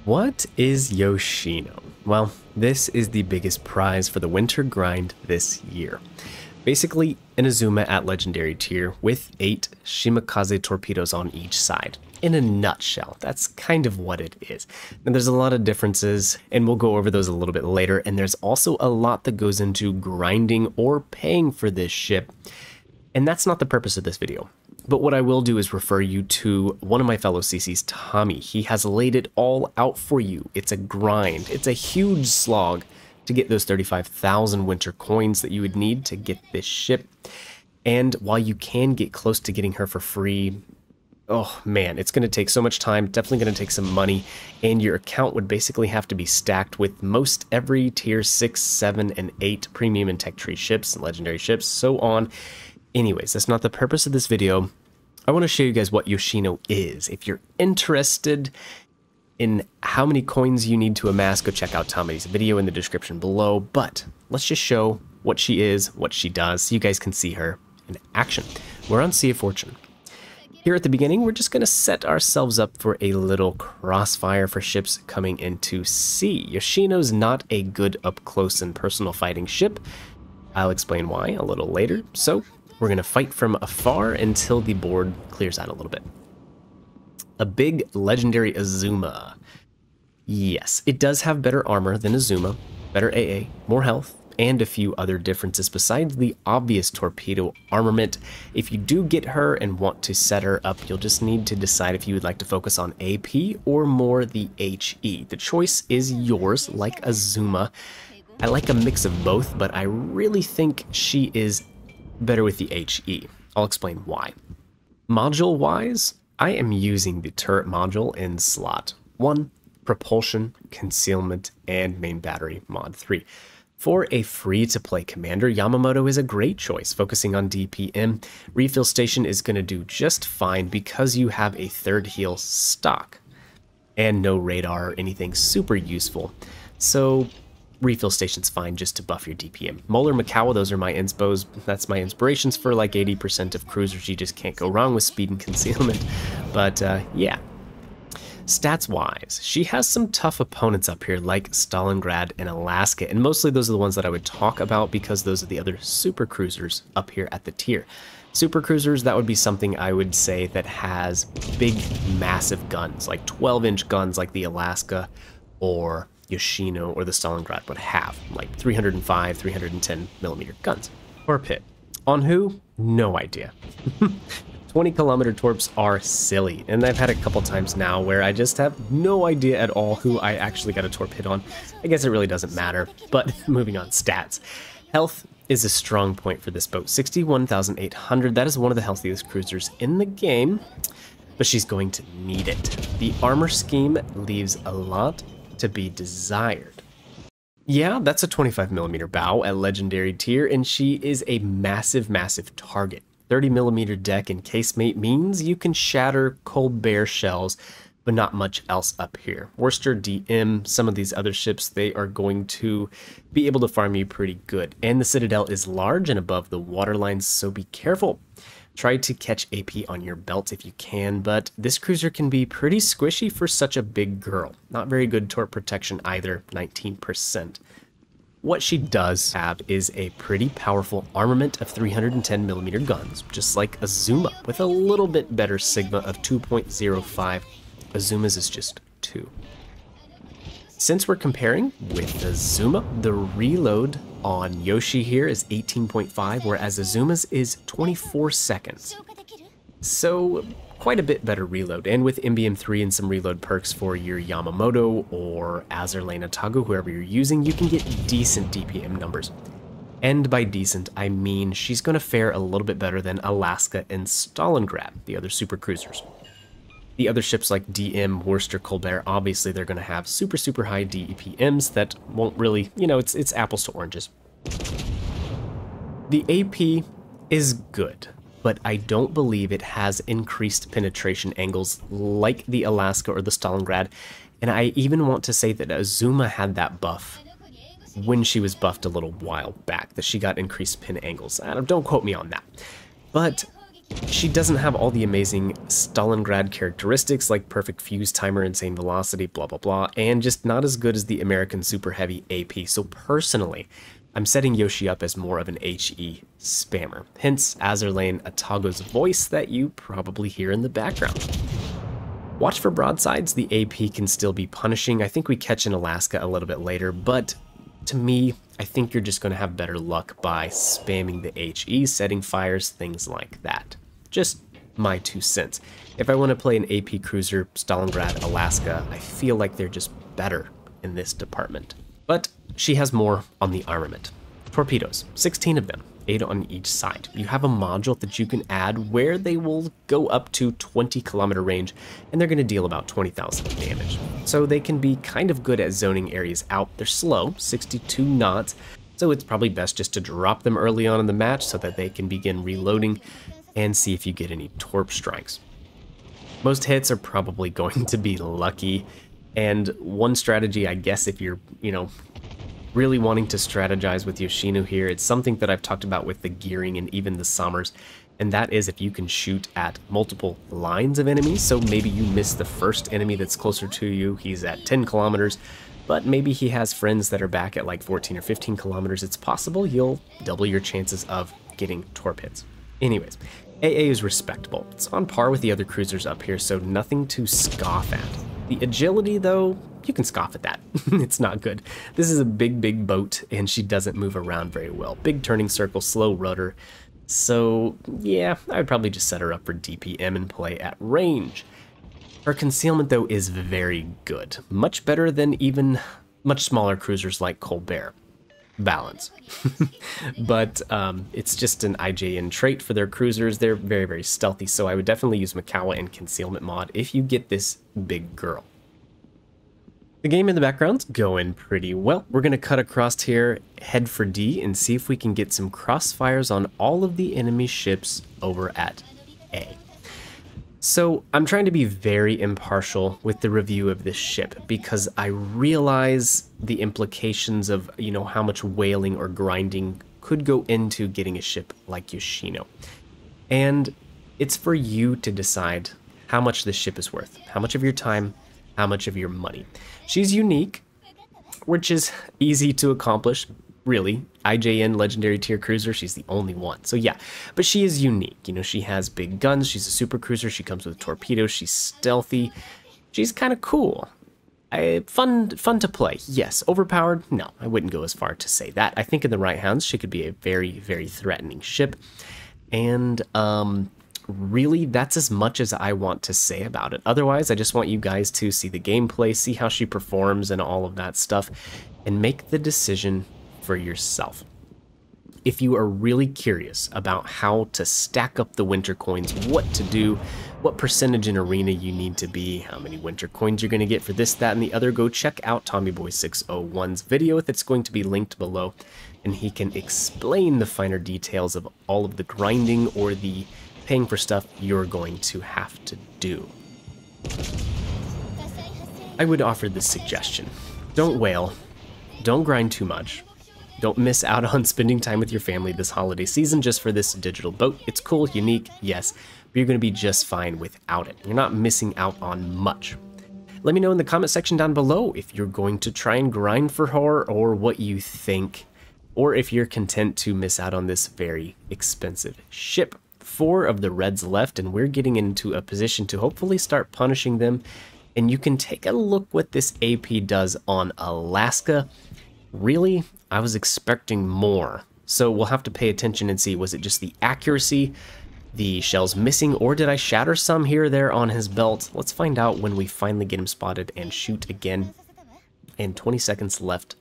What is Yoshino? Well, this is the biggest prize for the winter grind this year. Basically, an Azuma at legendary tier with 8 Shimakaze torpedoes on each side. In a nutshell, that's kind of what it is. And there's a lot of differences, and we'll go over those a little bit later, and there's also a lot that goes into grinding or paying for this ship. And that's not the purpose of this video. But what I will do is refer you to one of my fellow CCs, Tommy. He has laid it all out for you. It's a grind. It's a huge slog to get those 35,000 winter coins that you would need to get this ship. And while you can get close to getting her for free, oh man, it's going to take so much time, definitely going to take some money, and your account would basically have to be stacked with most every tier 6, 7, and 8 premium and tech tree ships, legendary ships, so on. Anyways, that's not the purpose of this video. I want to show you guys what Yoshino is. If you're interested in how many coins you need to amass, go check out Tommy's video in the description below. But let's just show what she is, what she does, so you guys can see her in action. We're on Sea of Fortune. Here at the beginning, we're just going to set ourselves up for a little crossfire for ships coming into sea. Yoshino's not a good up-close and personal fighting ship. I'll explain why a little later. So we're going to fight from afar until the board clears out a little bit. A big legendary Azuma. Yes, it does have better armor than Azuma, better AA, more health, and a few other differences besides the obvious torpedo armament. If you do get her and want to set her up, you'll just need to decide if you would like to focus on AP or more the HE. The choice is yours, like Azuma. I like a mix of both, but I really think she is better with the HE. I'll explain why. Module-wise, I am using the turret module in slot 1, propulsion, concealment, and main battery mod 3. For a free-to-play commander, Yamamoto is a great choice, focusing on DPM. Refill station is going to do just fine because you have a third heal stock and no radar or anything super useful. So refill station's fine just to buff your DPM. Molar Makawa, those are my inspos. That's my inspirations for like 80% of cruisers. You just can't go wrong with speed and concealment. But yeah. Stats-wise, she has some tough opponents up here like Stalingrad and Alaska, and mostly those are the ones that I would talk about because those are the other super cruisers up here at the tier. Super cruisers, that would be something I would say that has big, massive guns, like 12-inch guns like the Alaska or Yoshino or the Stalingrad would have, like 305, 310 millimeter guns. Torped. On who? No idea. 20-kilometer torps are silly, and I've had a couple times now where I just have no idea at all who I actually got a torped on. I guess it really doesn't matter, but moving on, stats. Health is a strong point for this boat. 61,800, that is one of the healthiest cruisers in the game, but she's going to need it. The armor scheme leaves a lot to be desired. Yeah, that's a 25 millimeter bow at legendary tier, and she is a massive, massive target. 30 millimeter deck and casemate means you can shatter Colbert shells, but not much else up here. Worcester, DM, some of these other ships, they are going to be able to farm you pretty good. And the Citadel is large and above the waterline, so be careful. Try to catch AP on your belt if you can, but this cruiser can be pretty squishy for such a big girl. Not very good torp protection either, 19%. What she does have is a pretty powerful armament of 310 millimeter guns, just like Azuma, with a little bit better Sigma of 2.05. Azuma's is just 2. Since we're comparing with Azuma, the reload on Yoshi here is 18.5, whereas Azuma's is 24 seconds. So quite a bit better reload, and with MBM3 and some reload perks for your Yamamoto or Azerlane Tagu, whoever you're using, you can get decent DPM numbers. And by decent, I mean she's going to fare a little bit better than Alaska and Stalingrad, the other super cruisers. The other ships like DM, Worcester, Colbert, obviously they're going to have super, super high DPMs that won't really, you know, it's apples to oranges. The AP is good, but I don't believe it has increased penetration angles like the Alaska or the Stalingrad, and I even want to say that Azuma had that buff when she was buffed a little while back, that she got increased pin angles. Don't quote me on that. But She doesn't have all the amazing Stalingrad characteristics like perfect fuse timer, insane velocity, blah blah blah, and just not as good as the American Super Heavy AP. So personally, I'm setting Yoshi up as more of an HE spammer. Hence Azerlane Atago's voice that you probably hear in the background. Watch for broadsides, the AP can still be punishing. I think we catch in Alaska a little bit later, but to me, I think you're just going to have better luck by spamming the HE, setting fires, things like that. Just my 2 cents. If I want to play an AP Cruiser, Stalingrad, Alaska, I feel like they're just better in this department. But she has more on the armament. Torpedoes, 16 of them, 8 on each side. You have a module that you can add where they will go up to 20-kilometer range, and they're going to deal about 20,000 damage. So they can be kind of good at zoning areas out. They're slow, 62 knots, so it's probably best just to drop them early on in the match so that they can begin reloading and see if you get any torp strikes. Most hits are probably going to be lucky, and one strategy, I guess, if you're, really wanting to strategize with Yoshino here, it's something that I've talked about with the gearing and even the Sommers, and that is if you can shoot at multiple lines of enemies. So maybe you miss the first enemy that's closer to you, he's at 10 kilometers, but maybe he has friends that are back at like 14 or 15 kilometers. It's possible you'll double your chances of getting torp hits. Anyways, AA is respectable. It's on par with the other cruisers up here, so nothing to scoff at. The agility, though, you can scoff at that. It's not good. This is a big boat, and she doesn't move around very well. Big turning circle, slow rudder. So, yeah, I would probably just set her up for DPM and play at range. Her concealment, though, is very good. Much better than even much smaller cruisers like Colbert. Balance. But it's just an IJN trait for their cruisers. They're very stealthy, so I would definitely use Mikawa and concealment mod if you get this big girl. The game in the background's going pretty well. We're going to cut across here, head for D, and see if we can get some crossfires on all of the enemy ships over at A. So I'm trying to be very impartial with the review of this ship because I realize the implications of, how much whaling or grinding could go into getting a ship like Yoshino. And it's for you to decide how much this ship is worth, how much of your time, how much of your money. She's unique, which is easy to accomplish. Really, IJN Legendary Tier Cruiser, she's the only one. So yeah, but she is unique. She has big guns, she's a super cruiser, she comes with torpedoes, she's stealthy, she's kind of cool. Fun to play, yes. Overpowered? No, I wouldn't go as far to say that. I think in the right hands, she could be a very threatening ship. And really, that's as much as I want to say about it. Otherwise, I just want you guys to see the gameplay, see how she performs and all of that stuff, and make the decision for yourself. If you are really curious about how to stack up the winter coins, what to do, what percentage in arena you need to be, how many winter coins you're going to get for this, that, and the other, go check out TommyBoy601's video that's going to be linked below, and he can explain the finer details of all of the grinding or the paying for stuff you're going to have to do. I would offer this suggestion. Don't whale, don't grind too much. Don't miss out on spending time with your family this holiday season just for this digital boat. It's cool, unique, yes, but you're going to be just fine without it. You're not missing out on much. Let me know in the comment section down below if you're going to try and grind for her or what you think, or if you're content to miss out on this very expensive ship. 4 of the reds left, and we're getting into a position to hopefully start punishing them. And you can take a look what this AP does on Alaska. Really, I was expecting more. So we'll have to pay attention and see, was it just the accuracy, the shells missing, or did I shatter some here or there on his belt? Let's find out when we finally get him spotted and shoot again. And 20 seconds left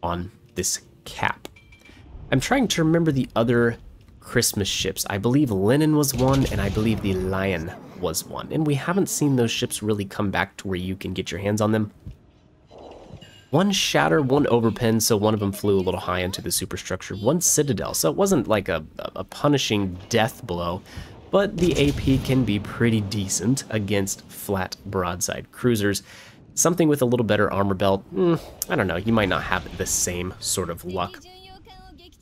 on this cap. I'm trying to remember the other Christmas ships. I believe Lenin was one, and I believe the Lion was one. And we haven't seen those ships really come back to where you can get your hands on them. One shatter, one overpin, so one of them flew a little high into the superstructure. One citadel, so it wasn't like a punishing death blow, but the AP can be pretty decent against flat broadside cruisers. Something with a little better armor belt, I don't know, you might not have the same sort of luck.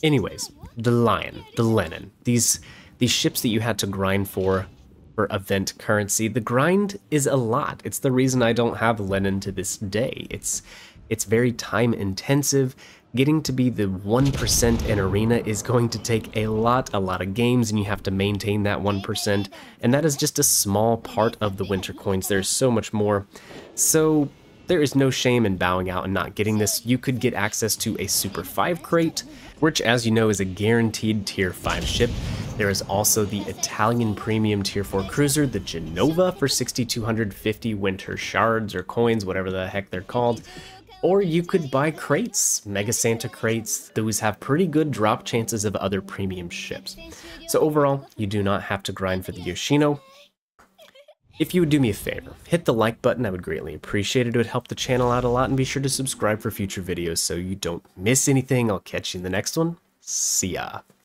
Anyways, the Lion, the Lenin, these these ships that you had to grind for event currency, the grind is a lot. It's the reason I don't have Lenin to this day. It's very time intensive. Getting to be the 1% in arena is going to take a lot of games, and you have to maintain that 1%, and that is just a small part of the winter coins. There's so much more. So there is no shame in bowing out and not getting this. You could get access to a Super 5 crate, which, as you know, is a guaranteed Tier 5 ship. There is also the Italian premium Tier 4 cruiser, the Genova, for 6,250 winter shards or coins, whatever the heck they're called. Or you could buy crates, Mega Santa crates. Those have pretty good drop chances of other premium ships. So overall, you do not have to grind for the Yoshino. If you would do me a favor, hit the like button, I would greatly appreciate it. It would help the channel out a lot, and be sure to subscribe for future videos so you don't miss anything. I'll catch you in the next one. See ya.